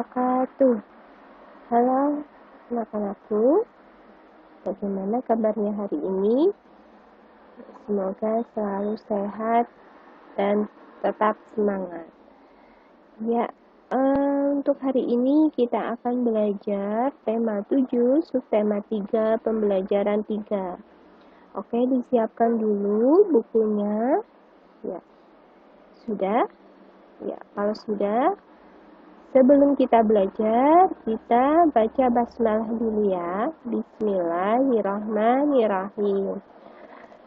wabarakatuh. Halo anak-anakku, bagaimana kabarnya hari ini? Semoga selalu sehat dan tetap semangat. Ya, untuk hari ini kita akan belajar tema 7, subtema 3, pembelajaran 3. Oke, disiapkan dulu bukunya. Ya, sudah? Ya, kalau sudah, sebelum kita belajar, kita baca basmalah dulu ya. Bismillahirrahmanirrahim.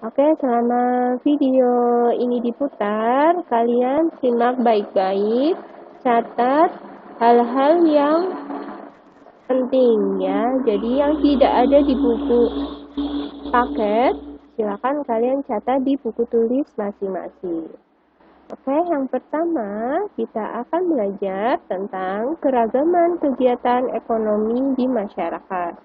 Oke, selama video ini diputar, kalian simak baik-baik, catat hal-hal yang penting ya. Jadi yang tidak ada di buku paket, silakan kalian catat di buku tulis masing-masing. Oke, yang pertama kita akan belajar tentang keragaman kegiatan ekonomi di masyarakat.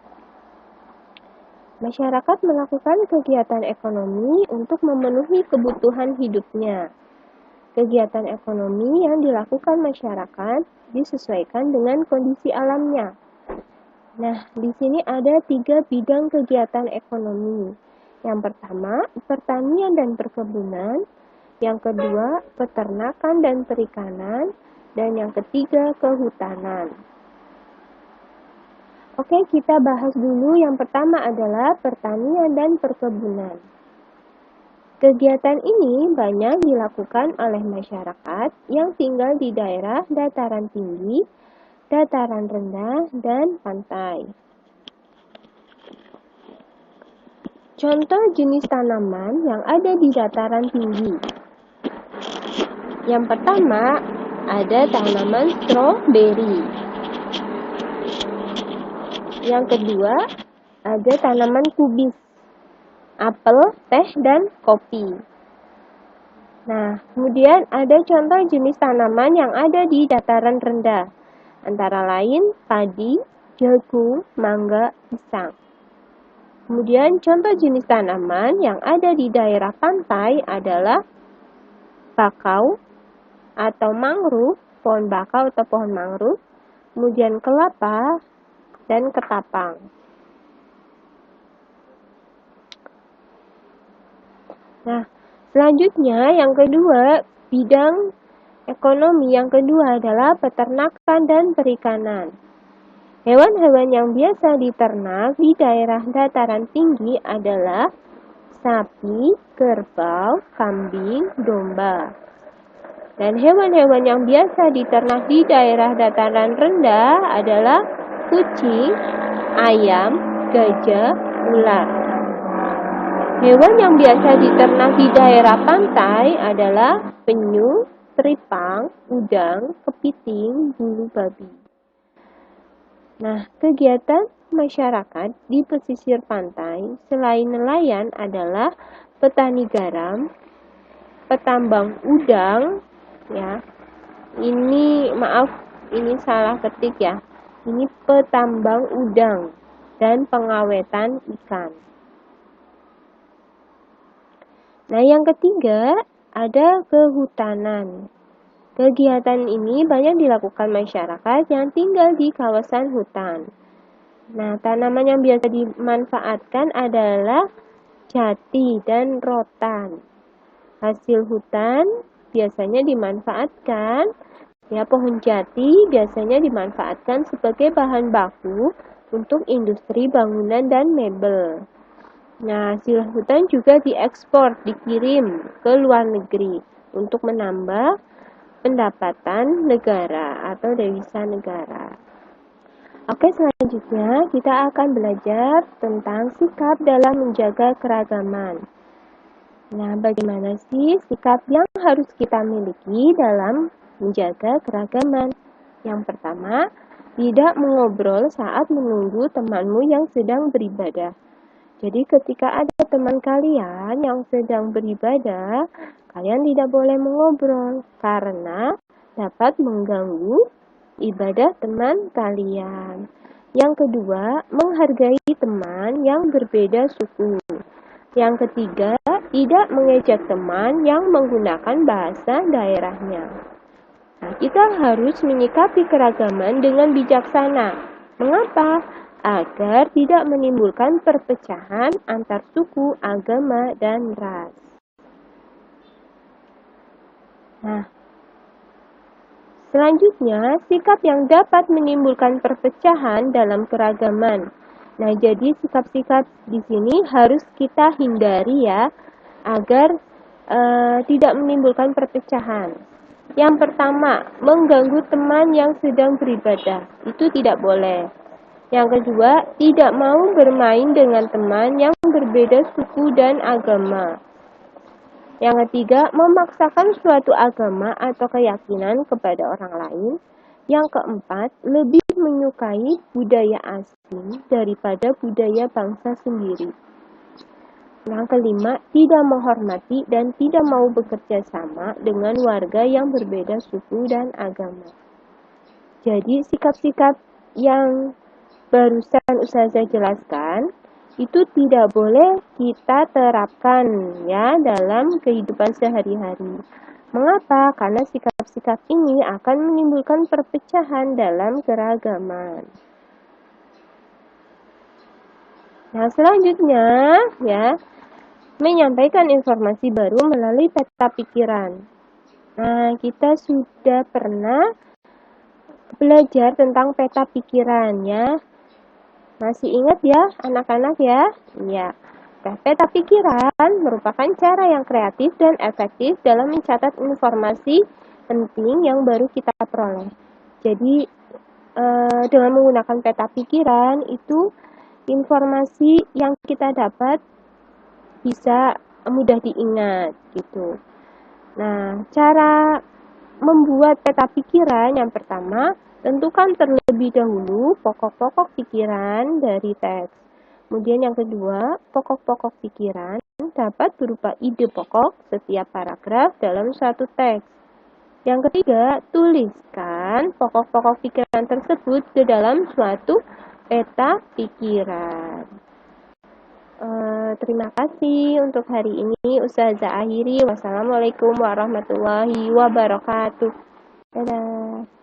Masyarakat melakukan kegiatan ekonomi untuk memenuhi kebutuhan hidupnya. Kegiatan ekonomi yang dilakukan masyarakat disesuaikan dengan kondisi alamnya. Nah, di sini ada 3 bidang kegiatan ekonomi. Yang pertama, pertanian dan perkebunan. Yang kedua, peternakan dan perikanan. Dan yang ketiga, kehutanan. Oke, kita bahas dulu. Yang pertama adalah pertanian dan perkebunan. Kegiatan ini banyak dilakukan oleh masyarakat yang tinggal di daerah dataran tinggi, dataran rendah, dan pantai. Contoh jenis tanaman yang ada di dataran tinggi. Yang pertama, ada tanaman stroberi. Yang kedua, ada tanaman kubis, apel, teh, dan kopi. Nah, kemudian ada contoh jenis tanaman yang ada di dataran rendah, antara lain padi, jagung, mangga, pisang. Kemudian contoh jenis tanaman yang ada di daerah pantai adalah bakau atau mangrove, pohon bakau atau pohon mangrove, kemudian kelapa, dan ketapang. Nah, selanjutnya yang kedua, bidang ekonomi yang kedua adalah peternakan dan perikanan. Hewan-hewan yang biasa diternak di daerah dataran tinggi adalah sapi, kerbau, kambing, domba. Dan hewan-hewan yang biasa diternak di daerah dataran rendah adalah kucing, ayam, gajah, ular. Hewan yang biasa diternak di daerah pantai adalah penyu, teripang, udang, kepiting, bulu babi. Nah, kegiatan masyarakat di pesisir pantai selain nelayan adalah petani garam, petambang udang, ya. Ini salah ketik ya. Ini petambang udang dan pengawetan ikan. Nah, yang ketiga ada kehutanan. Kegiatan ini banyak dilakukan masyarakat yang tinggal di kawasan hutan. Nah, tanaman yang biasa dimanfaatkan adalah jati dan rotan. Hasil hutan biasanya dimanfaatkan. Ya, pohon jati biasanya dimanfaatkan sebagai bahan baku untuk industri bangunan dan mebel. Nah, hasil hutan juga diekspor, dikirim ke luar negeri untuk menambah pendapatan negara atau devisa negara. Oke, selanjutnya kita akan belajar tentang sikap dalam menjaga keragaman. Nah, bagaimana sih sikap yang harus kita miliki dalam menjaga keragaman? Yang pertama, tidak mengobrol saat menunggu temanmu yang sedang beribadah. Jadi ketika ada teman kalian yang sedang beribadah, kalian tidak boleh mengobrol karena dapat mengganggu ibadah teman kalian. Yang kedua, menghargai teman yang berbeda suku. Yang ketiga, tidak mengejek teman yang menggunakan bahasa daerahnya. kita harus menyikapi keragaman dengan bijaksana. Mengapa? Agar tidak menimbulkan perpecahan antar suku, agama, dan ras. Nah, selanjutnya, sikap yang dapat menimbulkan perpecahan dalam keragaman. Nah, jadi sikap-sikap di sini harus kita hindari ya, agar tidak menimbulkan perpecahan. Yang pertama, mengganggu teman yang sedang beribadah. Itu tidak boleh. Yang kedua, tidak mau bermain dengan teman yang berbeda suku dan agama. Yang ketiga, memaksakan suatu agama atau keyakinan kepada orang lain. Yang keempat, lebih menyukai budaya asing daripada budaya bangsa sendiri. Yang kelima, tidak menghormati dan tidak mau bekerja sama dengan warga yang berbeda suku dan agama. Jadi, sikap-sikap yang barusan Ustazah jelaskan itu tidak boleh kita terapkan ya dalam kehidupan sehari-hari. Mengapa? Karena sikap-sikap ini akan menimbulkan perpecahan dalam keragaman. Nah, selanjutnya ya, menyampaikan informasi baru melalui peta pikiran. Nah, kita sudah pernah belajar tentang peta pikiran ya. Masih ingat ya anak-anak ya? Ya. Peta pikiran merupakan cara yang kreatif dan efektif dalam mencatat informasi penting yang baru kita peroleh. Jadi dengan menggunakan peta pikiran itu informasi yang kita dapat bisa mudah diingat gitu. Nah, cara membuat peta pikiran yang pertama, tentukan terlebih dahulu pokok-pokok pikiran dari teks. Kemudian yang kedua, pokok-pokok pikiran dapat berupa ide pokok setiap paragraf dalam suatu teks. Yang ketiga, tuliskan pokok-pokok pikiran tersebut ke dalam suatu peta pikiran. Terima kasih untuk hari ini. Ustazah akhiri. Wassalamualaikum warahmatullahi wabarakatuh. Dadah.